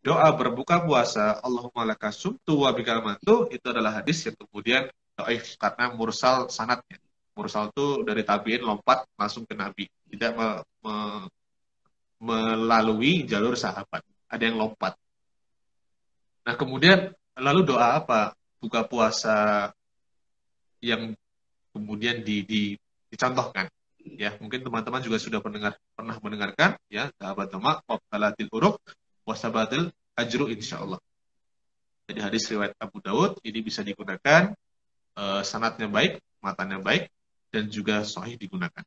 doa berbuka puasa, Allahumma laka sumtu wa bika amantu, itu adalah hadis yang kemudian dhaif karena mursal sanadnya. Mursal itu dari tabi'in lompat langsung ke Nabi, tidak melalui jalur sahabat. Ada yang lompat. Nah, kemudian lalu doa apa? Buka puasa yang kemudian dicontohkan. Ya, mungkin teman-teman juga sudah pernah mendengarkan ya, sahabat Toma, wabtalatil uruk wasabatil ajru insyaallah. Jadi hadis riwayat Abu Daud ini bisa digunakan, sanadnya baik, matanya baik, dan juga sahih digunakan.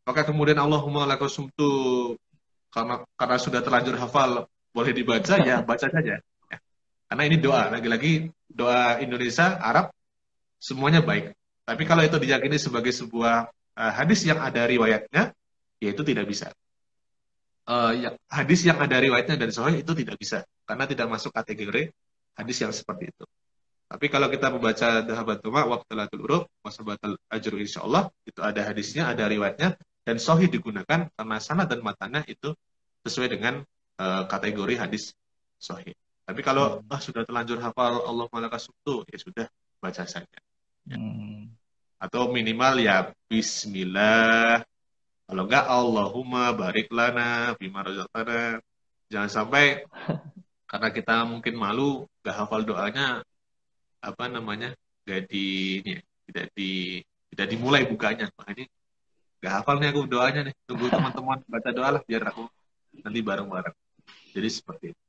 Maka kemudian Allahumma lakasumtu, karena sudah terlanjur hafal, boleh dibaca ya, baca saja. Ya. Karena ini doa, lagi-lagi doa Indonesia, Arab, semuanya baik. Tapi kalau itu diyakini sebagai sebuah hadis yang ada riwayatnya, ya itu tidak bisa. Hadis yang ada riwayatnya dan sahih itu tidak bisa, karena tidak masuk kategori hadis yang seperti itu. Tapi kalau kita membaca Dhahabatuma waqtalatul urub wasabatul ajru insyaallah, itu ada hadisnya, ada riwayatnya, dan sahih digunakan karena sanad dan matanya itu sesuai dengan kategori hadis sahih. Tapi kalau sudah terlanjur hafal Allah malakasubtu, ya sudah, baca saja. Ya. Atau minimal ya bismillah. Kalau enggak Allahumma barik lana bima razaqtana. Jangan sampai karena kita mungkin malu enggak hafal doanya, apa namanya? Tidak dimulai bukanya. Makanya enggak hafal nih aku doanya nih. Tunggu teman-teman baca doa lah biar aku nanti bareng-bareng. Jadi seperti itu.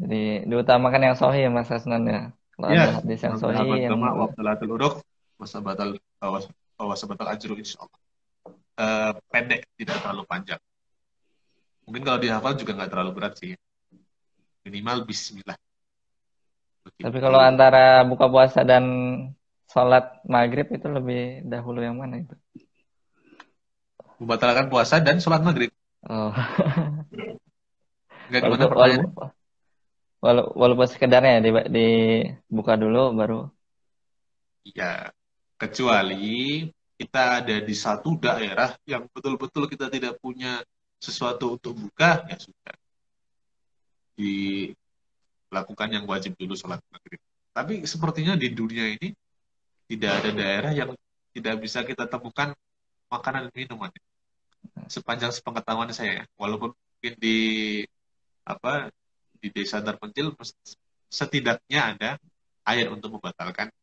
Jadi diutamakan yang sahih ya Mas Hasnan ya. Kalau ada Ya, hadis yang sahabat sahih yang Toma waqtalatul uruk wasabatal ajru insyaallah. Pendek, tidak terlalu panjang. Mungkin kalau dihafal juga nggak terlalu berat sih. Minimal bismillah. tapi kalau Begitu. antara buka puasa dan sholat maghrib itu lebih dahulu yang mana itu? Membatalkan puasa dan sholat maghrib. Oh. Nggak gimana walaupun pertanyaannya? walaupun walaupun sekedarnya dibuka dulu baru. Ya, kecuali kita ada di satu daerah yang betul-betul kita tidak punya sesuatu untuk buka, ya sudah. Dilakukan yang wajib dulu sholat maghrib. Tapi sepertinya di dunia ini tidak ada daerah yang tidak bisa kita temukan makanan dan minuman. Sepanjang sepengetahuan saya, walaupun mungkin apa di desa terpencil setidaknya ada air untuk membatalkan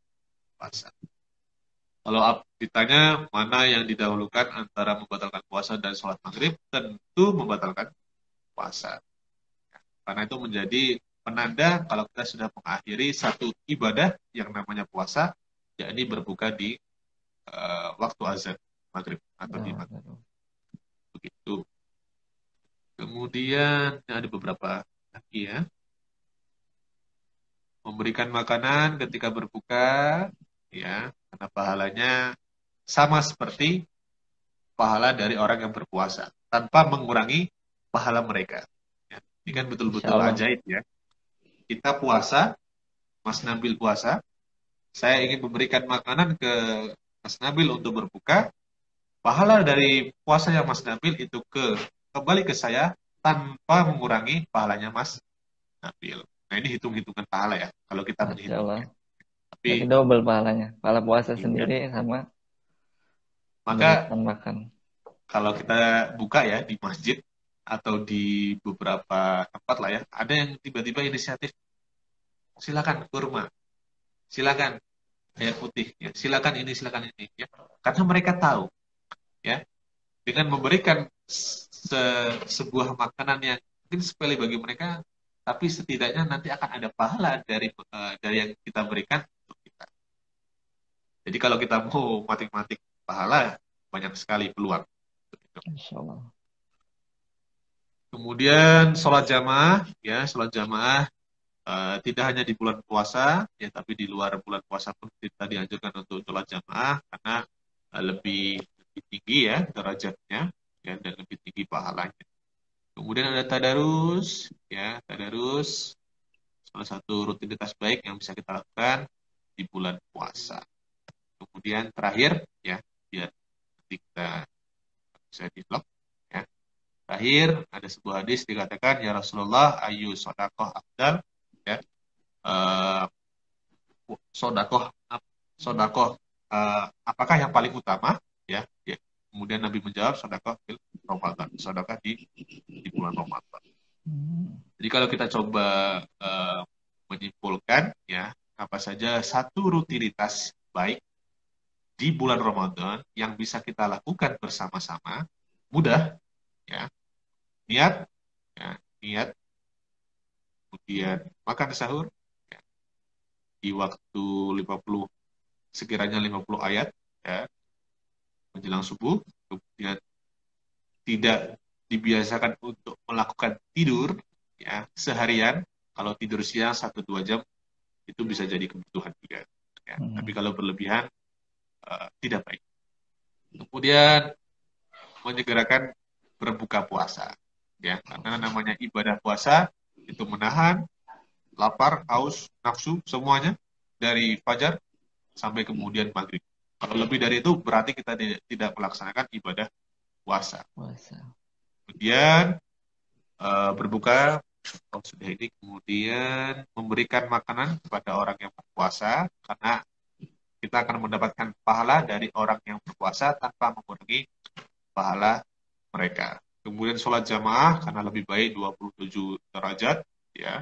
puasa. Kalau ditanya mana yang didahulukan antara membatalkan puasa dan sholat maghrib, tentu membatalkan puasa. Karena itu menjadi penanda kalau kita sudah mengakhiri satu ibadah yang namanya puasa, yakni berbuka di waktu azan maghrib atau di maghrib. Oh, Begitu. Kemudian ada beberapa lagi ya. Memberikan makanan ketika berbuka, ya, karena pahalanya sama seperti pahala dari orang yang berpuasa, tanpa mengurangi pahala mereka. Ya, ini kan insya betul-betul Allah. ajaib ya. Kita puasa, Mas Nabil puasa, saya ingin memberikan makanan ke Mas Nabil untuk berbuka, pahala dari puasanya Mas Nabil itu kembali ke saya tanpa mengurangi pahalanya Mas Nabil. Nah ini hitung-hitungan pahala ya, kalau kita Masya Allah. menghitungnya. Berarti Tapi double pahalanya. Pahala puasa iya, sendiri sama maka memberikan makan. kalau kita buka ya di masjid atau di beberapa tempat lah ya, ada yang tiba-tiba inisiatif, silakan kurma, silakan air putih, ya, silakan ini, ya. Karena mereka tahu, ya, dengan memberikan sebuah makanan yang mungkin sepele bagi mereka, tapi setidaknya nanti akan ada pahala dari yang kita berikan untuk kita. Jadi kalau kita mau matik-matik pahala, banyak sekali peluang. Insya Allah. Kemudian sholat jamaah, ya sholat jamaah tidak hanya di bulan puasa, ya tapi di luar bulan puasa pun kita dianjurkan untuk sholat jamaah karena lebih tinggi ya derajatnya, ya, dan lebih tinggi pahalanya. Kemudian ada tadarus, ya tadarus salah satu rutinitas baik yang bisa kita lakukan di bulan puasa. Kemudian terakhir, ya biar nanti kita bisa di vlog, ya Terakhir ada sebuah hadis dikatakan, ya Rasulullah, ayu sodakoh afdal, ya, eh, sodakoh sodakoh apakah yang paling utama, ya, ya. Kemudian Nabi menjawab, sodakoh fil Ramadan, sodakoh di bulan Ramadan. Jadi kalau kita coba menyimpulkan, ya, apa saja satu rutinitas baik di bulan Ramadan yang bisa kita lakukan bersama-sama, mudah, ya, niat, ya, niat, kemudian makan sahur, ya, di waktu 50, sekiranya 50 ayat, ya, menjelang subuh, kemudian tidak dibiasakan untuk melakukan tidur, ya, seharian. Kalau tidur siang 1-2 jam itu bisa jadi kebutuhan juga, ya. Tapi kalau berlebihan tidak baik. Kemudian menyegerakan berbuka puasa, ya, karena namanya ibadah puasa itu menahan lapar, haus, nafsu, semuanya dari fajar sampai kemudian maghrib. Kalau lebih dari itu berarti kita tidak melaksanakan ibadah puasa. Kemudian berbuka, sudah ini, kemudian memberikan makanan kepada orang yang berpuasa, karena kita akan mendapatkan pahala dari orang yang berpuasa tanpa mengurangi pahala mereka. Kemudian sholat jamaah karena lebih baik 27 derajat, ya.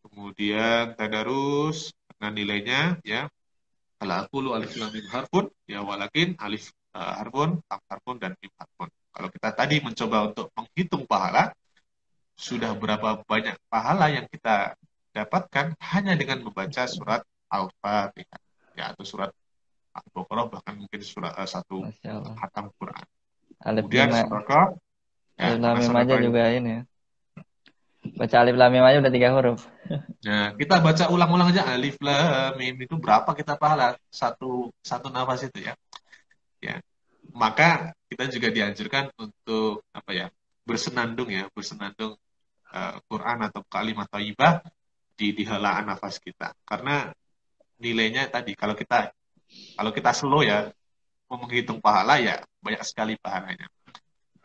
Kemudian tadarus karena nilainya, ya, kalau aku lu alif lam mim harfun, ya, walakin alif harfun, lam harfun, dan mim harfun. Kalau kita tadi mencoba untuk menghitung pahala, sudah berapa banyak pahala yang kita dapatkan hanya dengan membaca surat Al-Fatihah, ya, atau surat Al-Baqarah, bahkan mungkin surat satu khatam Quran. Kemudian sedekah, ya, alif lam mim aja sedekah juga ini ya. Baca alif lam mim aja udah 3 huruf. Nah, kita baca ulang-ulang aja alif lam mim itu berapa kita pahala satu nafas itu, ya. Ya. Maka kita juga dianjurkan untuk apa ya? Bersenandung, ya, bersenandung Quran atau kalimat thayyibah di helaan nafas kita. Karena nilainya tadi kalau kita slow, ya, menghitung pahala, ya, banyak sekali pahalanya.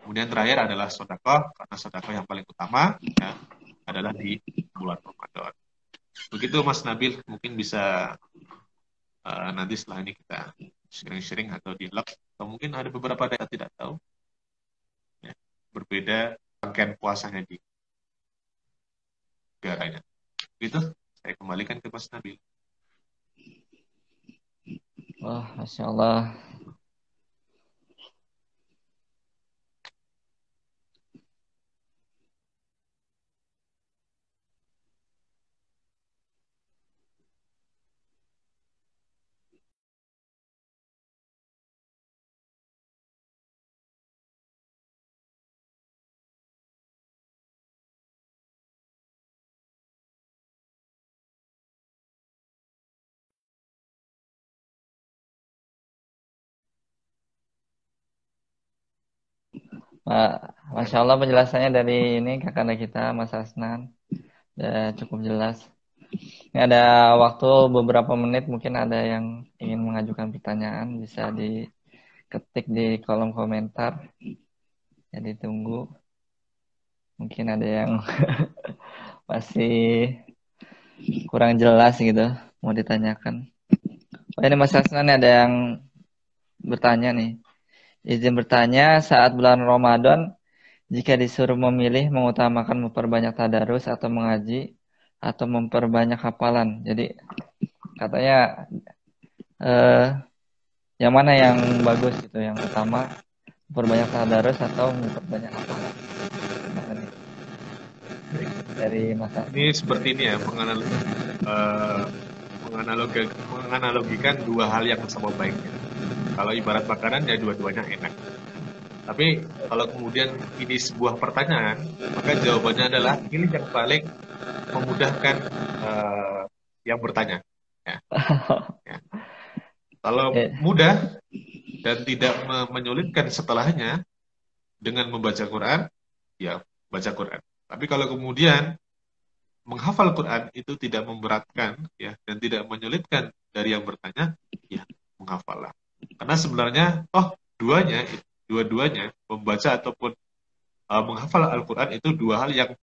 Kemudian terakhir adalah sedekah, karena sedekah yang paling utama, ya, adalah di bulan Ramadan. Begitu Mas Nabil, mungkin bisa nanti setelah ini kita sharing-sharing atau dialog, atau mungkin ada beberapa data tidak tahu, ya, berbeda rangkaian puasanya di negaranya. Begitu, saya kembalikan ke Mas Nabil. Wah, Masya Allah. Masya Allah penjelasannya dari ini kakak kita Mas Asnan udah cukup jelas. Ini ada waktu beberapa menit, mungkin ada yang ingin mengajukan pertanyaan bisa diketik di kolom komentar. Jadi tunggu. Mungkin ada yang masih kurang jelas gitu mau ditanyakan. Oh, ini Mas Asnan ada yang bertanya nih. Izin bertanya, saat bulan Ramadan jika disuruh memilih mengutamakan memperbanyak tadarus atau mengaji atau memperbanyak hafalan. Jadi katanya yang mana yang bagus gitu, yang utama memperbanyak tadarus atau memperbanyak hafalan. Dari Mas Asnan. Ini seperti ini, ya, menganalogikan dua hal yang sama baiknya. Kalau ibarat makanan, ya, dua-duanya enak. Tapi kalau kemudian ini sebuah pertanyaan, maka jawabannya adalah pilih yang paling memudahkan yang bertanya. Ya. Ya. Kalau mudah dan tidak menyulitkan setelahnya dengan membaca Quran, ya, baca Quran. Tapi kalau kemudian menghafal Quran itu tidak memberatkan, ya, dan tidak menyulitkan dari yang bertanya, ya, menghafallah. Karena sebenarnya dua-duanya membaca ataupun menghafal Al-Quran itu dua hal yang